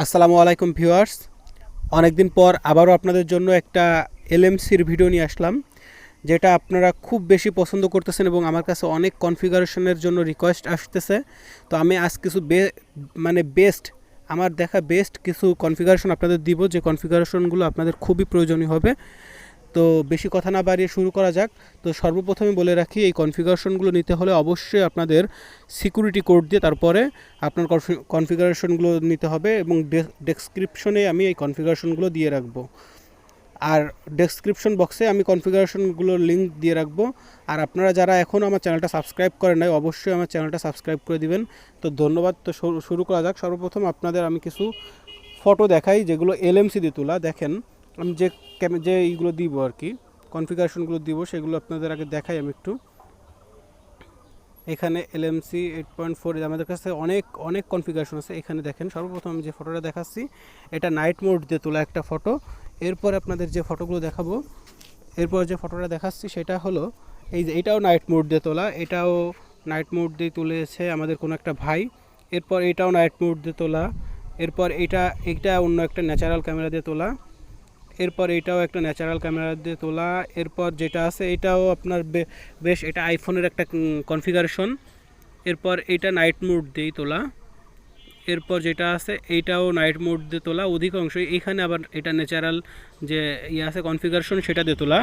আসসালামু আলাইকুম ভিউয়ার্স, অনেকদিন পর আবারও আপনাদের জন্য একটা এলএমসির ভিডিও নিয়ে আসলাম, যেটা আপনারা খুব বেশি পছন্দ করতেছেন এবং আমার কাছে অনেক কনফিগারেশনের জন্য রিকোয়েস্ট আসতেছে। তো আমি আজ কিছু বেস্ট, আমার দেখা বেস্ট কিছু কনফিগারেশন আপনাদের দিব, যে কনফিগারেশনগুলো আপনাদের খুবই প্রয়োজনীয় হবে। তো বেশি কথা না বাড়িয়ে শুরু করা যাক। তো সর্বপ্রথমে বলে রাখি, এই কনফিগারেশনগুলো নিতে হলে অবশ্যই আপনাদের সিকিউরিটি কোড দিয়ে তারপরে আপনার কনফিগারেশনগুলো নিতে হবে, এবং ডেসক্রিপশনে আমি এই কনফিগারেশনগুলো দিয়ে রাখবো। আর ডেসক্রিপশন বক্সে আমি কনফিগারেশনগুলোর লিঙ্ক দিয়ে রাখবো। আর আপনারা যারা এখনও আমার চ্যানেলটা সাবস্ক্রাইব করেন নাই, অবশ্যই আমার চ্যানেলটা সাবস্ক্রাইব করে দিবেন। তো ধন্যবাদ। তো শুরু করা যাক। সর্বপ্রথম আপনাদের আমি কিছু ফটো দেখাই, যেগুলো এলএমসি দিয়ে তোলা। দেখেন, আমি যে এইগুলো দিব আর কি, কনফিগারেশনগুলো দিব, সেগুলো আপনাদের আগে দেখাই আমি একটু। এখানে LMC 8.4 আমাদের কাছে অনেক অনেক কনফিগারেশন আছে। এখানে দেখেন, সর্বপ্রথম যে ফটোটা দেখাচ্ছি এটা নাইট মোড দিয়ে তোলা একটা ফটো। এরপর আপনাদের যে ফটোগুলো দেখাবো, এরপর যে ফটোটা দেখাচ্ছি সেটা হলো এই যে, এটাও নাইট মোড দিয়ে তোলা। এটাও নাইট মোড দিয়ে তুলেছে আমাদের কোনো একটা ভাই। এরপর এটাও নাইট মোড দিয়ে তোলা। এরপর এটা অন্য একটা ন্যাচারাল ক্যামেরা দিয়ে তোলা। এরপর এটাও একটা ন্যাচারাল ক্যামেরা দিয়ে তোলা। এরপর যেটা আছে এটাও আপনার বেশ এটা আইফোনের একটা কনফিগারেশন। এরপর এটা নাইট মোড দিয়েই তোলা। এরপর যেটা আছে এইটাও নাইট মোড দিয়ে তোলা অধিকাংশই। এখানে আবার এটা ন্যাচারাল যে আছে কনফিগারেশন, সেটা দিয়ে তোলা।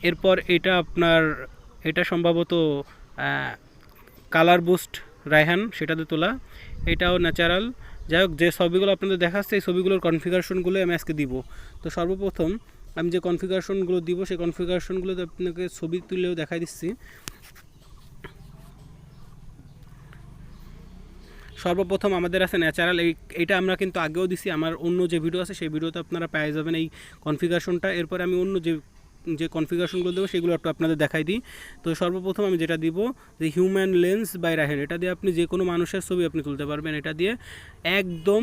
এরপর এটা আপনার এটা সম্ভবত কালার বুস্ট রায়হান, সেটা দিয়ে তোলা। এটাও ন্যাচারাল। যাই হোক, যে ছবিগুলো আপনাদের দেখাচ্ছে এই ছবিগুলোর কনফিগারেশনগুলো আমি আজকে দিব। তো সর্বপ্রথম আমি যে কনফিগারেশনগুলো দিব সেই কনফিগারেশনগুলোতে আপনাকে ছবি তুলেও দেখাই দিচ্ছি। সর্বপ্রথম আমাদের আছে ন্যাচারাল। এইটা আমরা কিন্তু আগেও দিছি, আমার অন্য যে ভিডিও আছে সেই ভিডিওতে আপনারা পেয়ে যাবেন এই কনফিগারেশনটা। এরপরে আমি অন্য যে কনফিগারেশনগুলো দেবো সেগুলো একটু আপনাদের দেখাই দিই। তো সর্বপ্রথম আমি যেটা দিব, যে হিউম্যান লেন্স বাই রাহেন, এটা দিয়ে আপনি যে কোনো মানুষের ছবি আপনি তুলতে পারবেন। এটা দিয়ে একদম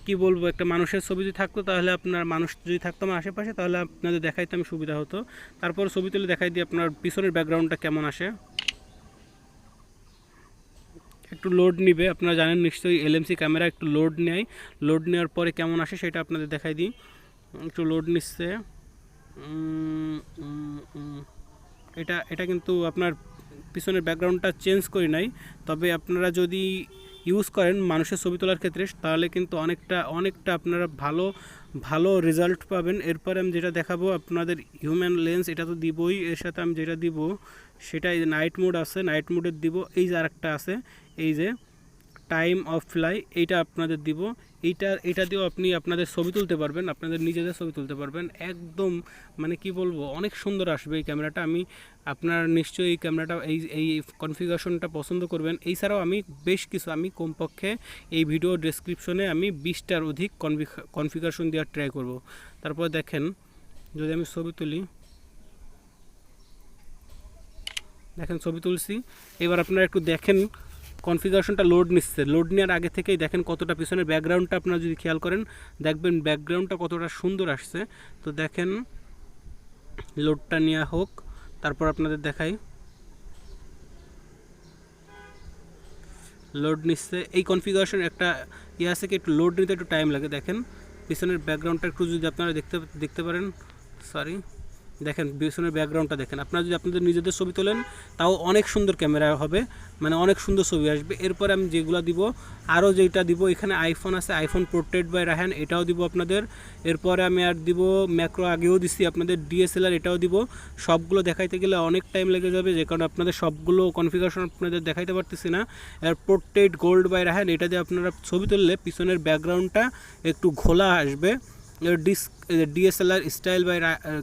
কি বলবো, একটা মানুষের ছবি যদি থাকতো, তাহলে আপনার মানুষ যদি থাকতো আমার আশেপাশে, তাহলে আপনাদের দেখাইতে আমি সুবিধা হতো। তারপর ছবি তুলে দেখাই দিই আপনার পিছনের ব্যাকগ্রাউন্ডটা কেমন আসে। একটু লোড নিবে, আপনারা জানেন নিশ্চয়ই LMC ক্যামেরা একটু লোড নেয়। লোড নেওয়ার পরে কেমন আসে সেটা আপনাদের দেখাই দিই। একটু লোড নিচ্ছে। এটা কিন্তু আপনার পিছনের ব্যাকগ্রাউন্ডটা চেঞ্জ করি নাই, তবে আপনারা যদি ইউজ করেন মানুষের ছবি তোলার ক্ষেত্রে, তাহলে কিন্তু অনেকটা আপনারা ভালো রেজাল্ট পাবেন। এরপরে আমি যেটা দেখাবো আপনাদের হিউম্যান লেন্স, এটা তো দিবই। এর সাথে আমি যেটা দিব সেটা এই যে নাইট মোড আছে, নাইট মোডের দিব। এই যে আরেকটা আছে, এই যে টাইম অফ ফ্লাই, এইটা আপনাদের দিব। এটা দিয়েও আপনি আপনাদের ছবি তুলতে পারবেন, আপনাদের নিজেদের ছবি তুলতে পারবেন। একদম কি বলবো, অনেক সুন্দর আসবে এই ক্যামেরাটা। আপনারা নিশ্চয়ই এই ক্যামেরাটা এই কনফিগারেশনটা পছন্দ করবেন। এছাড়াও আমি বেশ কিছু, আমি কমপক্ষে এই ভিডিও ডেসক্রিপশনে আমি 20টার অধিক কনফিগারেশন দেওয়ার ট্রাই করব। তারপর দেখেন, যদি আমি ছবি তুলি, দেখেন ছবি তুলছি। এবার আপনারা একটু দেখেন কনফিগারেশনটা লোড নিচ্ছে। লোড নেওয়ার আগে থেকেই দেখেন কতটা পিছনের ব্যাকগ্রাউন্ডটা আপনারা যদি খেয়াল করেন, দেখবেন ব্যাকগ্রাউন্ডটা কতটা সুন্দর আসছে। তো দেখেন, লোডটা নেওয়া হোক, তারপর আপনাদের দেখাই। লোড নিচ্ছে। এই কনফিগারেশন একটা আছে কি, একটু লোড নিতে একটু টাইম লাগে। দেখেন পিছনের ব্যাকগ্রাউন্ডটা একটু যদি আপনারা দেখতে পারেন, সরি, দেখেন পিছনের ব্যাকগ্রাউন্ডটা দেখেন। আপনারা যদি আপনাদের নিজেদের ছবি তোলেন, তাও অনেক সুন্দর ক্যামেরা হবে, অনেক সুন্দর ছবি আসবে। এরপরে আমি যেগুলো দিব, আরও যেটা দিব, এখানে আইফোন আছে, আইফোন পোর্ট্রেট বাই রায়হান, এটাও দিব আপনাদের। এরপরে আমি আর দিব ম্যাক্রো, আগেও দিচ্ছি আপনাদের, DSLR এটাও দিব। সবগুলো দেখাইতে গেলে অনেক টাইম লেগে যাবে, যে কারণে আপনাদের সবগুলো কনফিগারেশন আপনাদের দেখাইতে পারতেছি না। আর পোর্ট্রেট গোল্ড বাই রায়হান, এটা দিয়ে আপনারা ছবি তুললে পিছনের ব্যাকগ্রাউন্ডটা একটু ঘোলা আসবে। DSLR স্টাইল বাই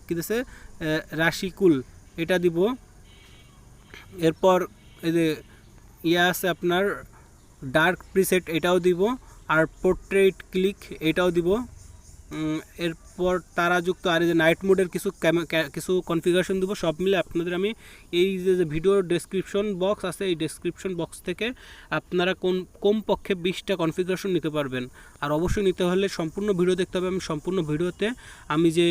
কী দিচ্ছে, রাশিকুল, এটা দিব। এরপর এই যে আছে আপনার ডার্ক প্রিসেট, এটাও দিব। আর পোর্ট্রেট ক্লিক, এটাও দিব। এরপর তারাযুক্ত আর এই যে নাইট মোডের কিছু কনফিগারেশন দিব। সব মিলে আপনাদের আমি এই যে ভিডিওর ডেসক্রিপশন বক্স আছে, এই ডেসক্রিপশন বক্স থেকে আপনারা কমপক্ষে 20টা কনফিগারেশন নিতে পারবেন। আর অবশ্যই নিতে হলে সম্পূর্ণ ভিডিও দেখতে হবে। আমি সম্পূর্ণ ভিডিওতে আমি যে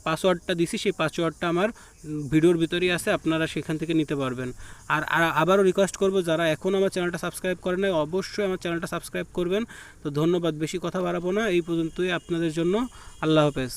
পাসওয়ার্ডটা দিছি, সেই পাসওয়ার্ডটা আমার ভিডিওর ভিতরেই আছে, আপনারা সেখান থেকে নিতে পারবেন। আর আবারও রিকোয়েস্ট করব, যারা এখন আমার চ্যানেলটা সাবস্ক্রাইব করেন নাই অবশ্যই আমার চ্যানেলটা সাবস্ক্রাইব করবেন। তো ধন্যবাদ, বেশি কথা বাড়াবো না, এই পর্যন্তই আপনাদের জন্য। আল্লাহ হাফেজ।